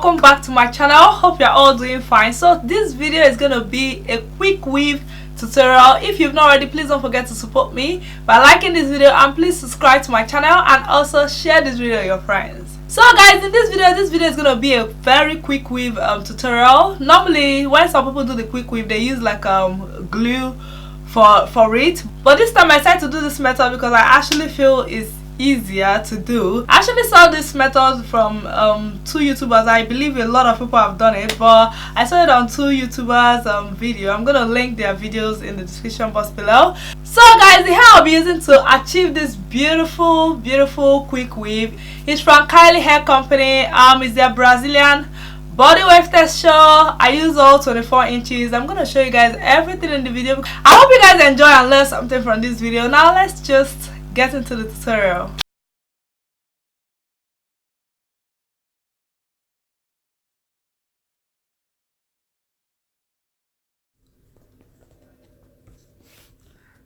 welcome back to my channel. Hope you're all doing fine. So this video is gonna be a quick weave tutorial. If you've not already, please don't forget to support me by liking this video, and please subscribe to my channel and also share this video with your friends. So guys, in this video is gonna be a very quick weave tutorial. Normally when some people do the quick weave, they use like glue for it, but this time I decided to do this method because I actually feel it's easier to do. I actually saw this method from two YouTubers. I believe a lot of people have done it, but I saw it on two YouTubers video. I'm gonna link their videos in the description box below. So guys, the hair I'll be using to achieve this beautiful quick weave is from Klaiyi hair company. It's their Brazilian body wave texture. I use all 24 inches. I'm gonna show you guys everything in the video. I hope you guys enjoy and learn something from this video. Now let's just get into the tutorial.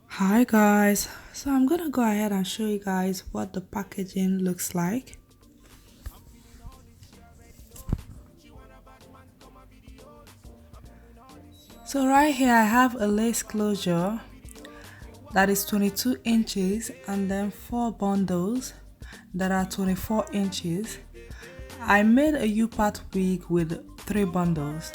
Hi guys, so I'm gonna go ahead and show you guys what the packaging looks like. So right here I have a lace closure that is 22 inches and then 4 bundles that are 24 inches. I made a U-part wig with 3 bundles,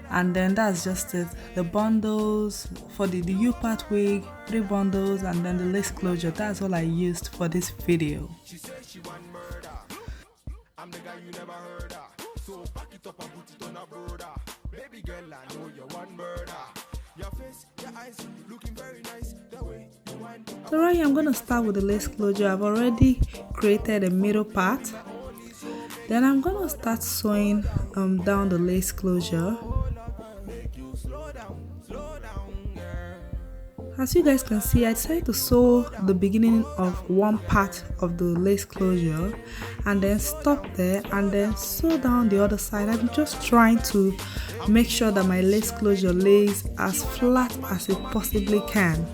and then that's just it. The bundles for the U-part wig, 3 bundles, and then the lace closure. That's all I used for this video. She said she want murder. I'm the guy you never heard of. So back it up and put it on a brother. Baby girl, I know you want murder. Your face, your eyes, looking very nice. The way you want. So right here I'm gonna start with the lace closure. I've already created a middle part. Then I'm gonna start sewing down the lace closure. As you guys can see, I decided to sew the beginning of one part of the lace closure and then stop there and then sew down the other side. I'm just trying to make sure that my lace closure lays as flat as it possibly can.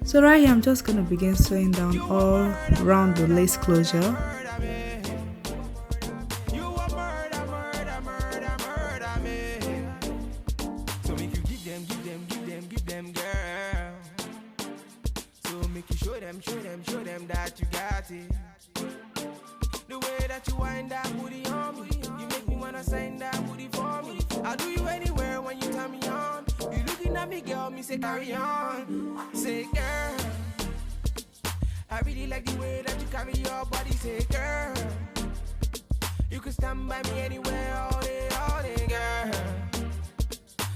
So right here I'm just going to begin sewing down all around the lace closure. So make you give them girl. So make you show them that you got it. The way that you wind that booty on me, you make me wanna sign that booty for me. I'll do you anywhere when you turn me on. You looking at me, girl, me say carry on. Say girl, I really like the way that you carry your body. Say girl, you can stand by me anywhere all day, girl.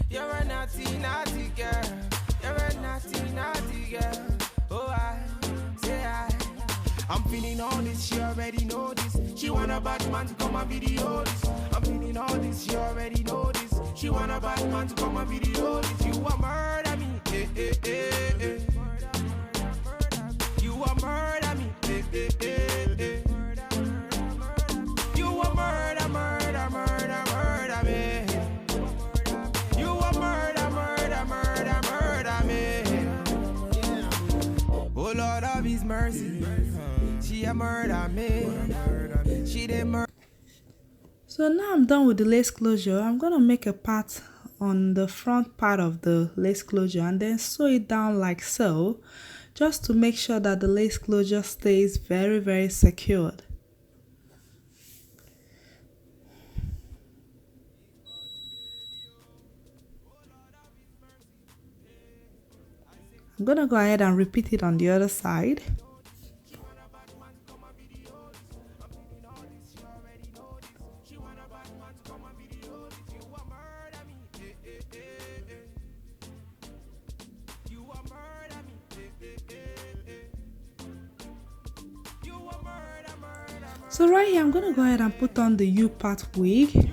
You're a naughty girl. You're a naughty girl. Oh, I'm feeling all this, she already know this. She want a bad man to come and video this. I'm feeling all this, she already know this. She want a bad man to come and video this. You a murder me, eh, eh, eh, eh. You a murder me, eh, eh, eh, eh. You a murder me. You a murder me. Oh Lord of His mercy, she a murder me. She did murder. So now I'm done with the lace closure. I'm gonna make a part on the front part of the lace closure and then sew it down like so, just to make sure that the lace closure stays very secured. I'm gonna go ahead and repeat it on the other side. So right here I'm gonna go ahead and put on the U-part wig.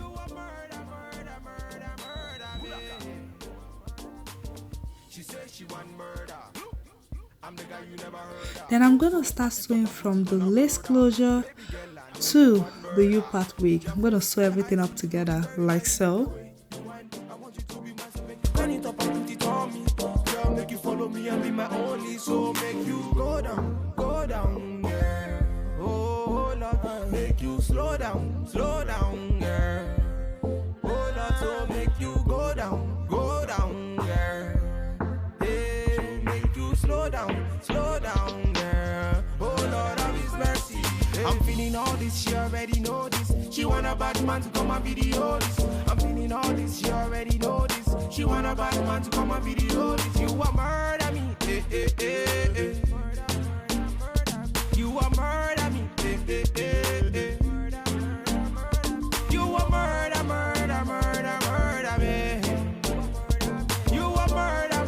Then I'm gonna start sewing from the lace closure to the U-part wig. I'm gonna sew everything up together like so. slow down, girl. Oh Lord, so make you go down, girl. Hey, make you slow down, girl. Oh Lord of His mercy. Hey. I'm feeling all this, she already know this. She want a bad man to come and video this. I'm feeling all this, she already know this. She want a bad man to come and video this. You a murder me, eh, eh, eh, eh. You a murder me, eh, eh, eh, eh. You a murder me. You a murder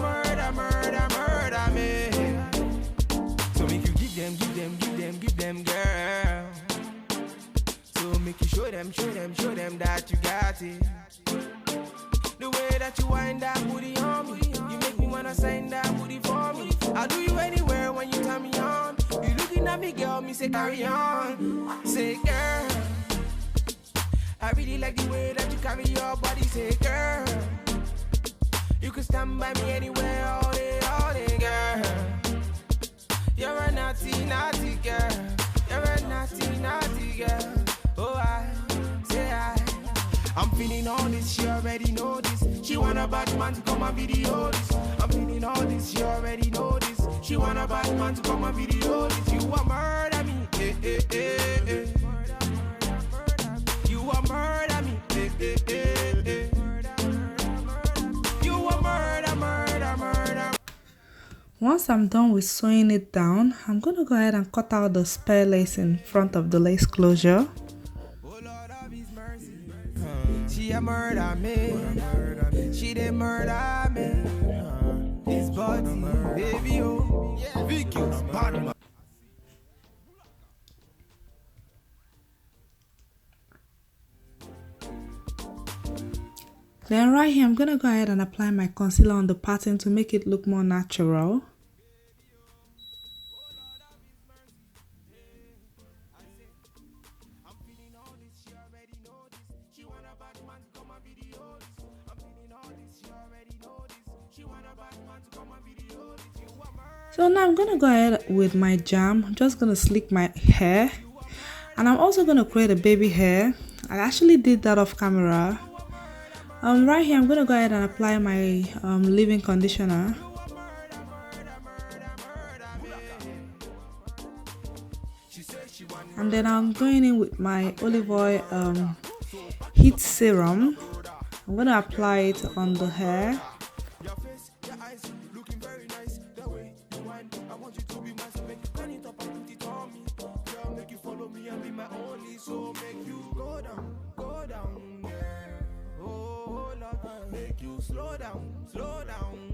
me. So make you give them, girl. So make you show them that you got it. The way that you wind that booty on me, you make me wanna sign that booty for me. I'll do you anywhere when you turn me on. You looking at me, girl, me say carry on. Say girl, I really like the way that you carry your body. Say girl, you can stand by me anywhere all day, girl. You're a naughty girl. You're a naughty girl. Oh, I'm feeling all this, she already know this. She want a bad man to come and video this. I'm feeling all this, she already know this. She want a bad man to come and video this. You a murder me, eh, eh, eh, eh. You a murder me, eh, eh, eh, eh. You a murder. Once I'm done with sewing it down, I'm going to go ahead and cut out the spare lace in front of the lace closure. She a murder me. She dey murder me. This body, baby, oh, Vicky's bad man. Then right here, I'm gonna go ahead and apply my concealer on the pattern to make it look more natural. So now I'm gonna go ahead with my jam. I'm just gonna slick my hair, and I'm also gonna create a baby hair. I actually did that off camera. Right here I'm gonna go ahead and apply my leave-in conditioner. And then I'm going in with my olive oil heat serum. I'm gonna apply it on the hair. Slow down,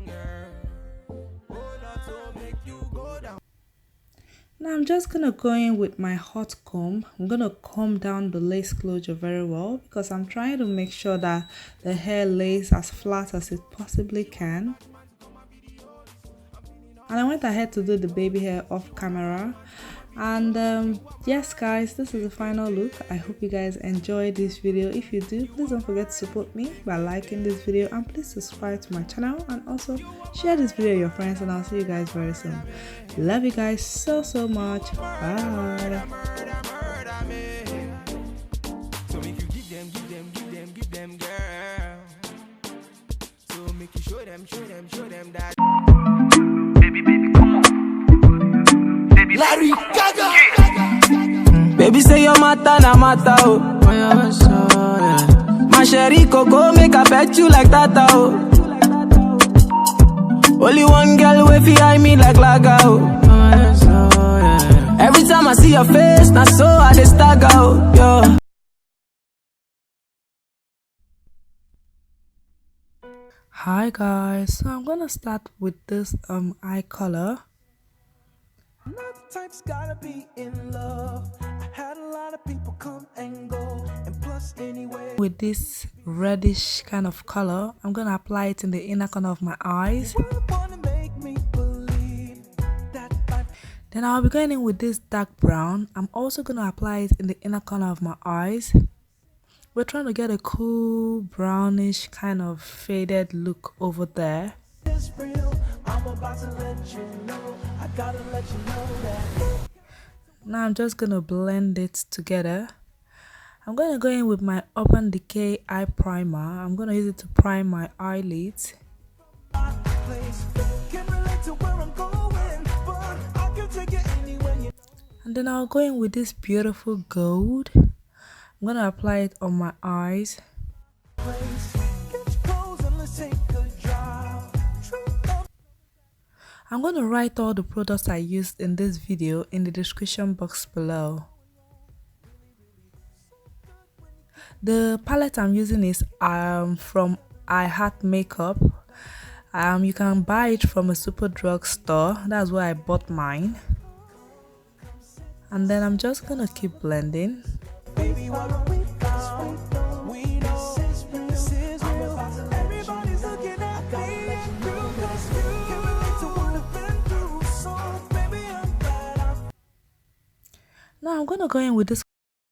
girl. Oh Lord, so make you go down. Now I'm just gonna go in with my hot comb. I'm gonna comb down the lace closure very well because I'm trying to make sure that the hair lays as flat as it possibly can. And I went ahead to do the baby hair off camera. And yes guys, this is the final look. I hope you guys enjoyed this video. If you do, please don't forget to support me by liking this video, and please subscribe to my channel, and also share this video with your friends, and I'll see you guys very soon. Love you guys so much. Bye. So make you give them, girl. So make you show them that. Baby, come on. Baby, Larry Gaga. Baby say your matter na matter, oh. My sherry coco make I pet you like that, oh. Only one girl way fi me like laga, oh. Every time I see your face, na so I dey stagger, oh. Yo. Hi guys, so I'm gonna start with this eye color. Not the type's gotta be in love. I had a lot of people come and go, and plus anyway. With this reddish kind of color, I'm gonna apply it in the inner corner of my eyes. Then I'll be going in with this dark brown. I'm also gonna apply it in the inner corner of my eyes. We're trying to get a cool brownish kind of faded look over there. Now I'm just gonna blend it together. I'm going to go in with my Urban Decay eye primer. I'm going to use it to prime my eyelids. And then I'll go in with this beautiful gold. I'm going to apply it on my eyes. I'm going to write all the products I used in this video in the description box below. The palette I'm using is from I Heart Makeup. You can buy it from a super drugstore. That's where I bought mine. And then I'm just gonna keep blending. Now I'm gonna go in with this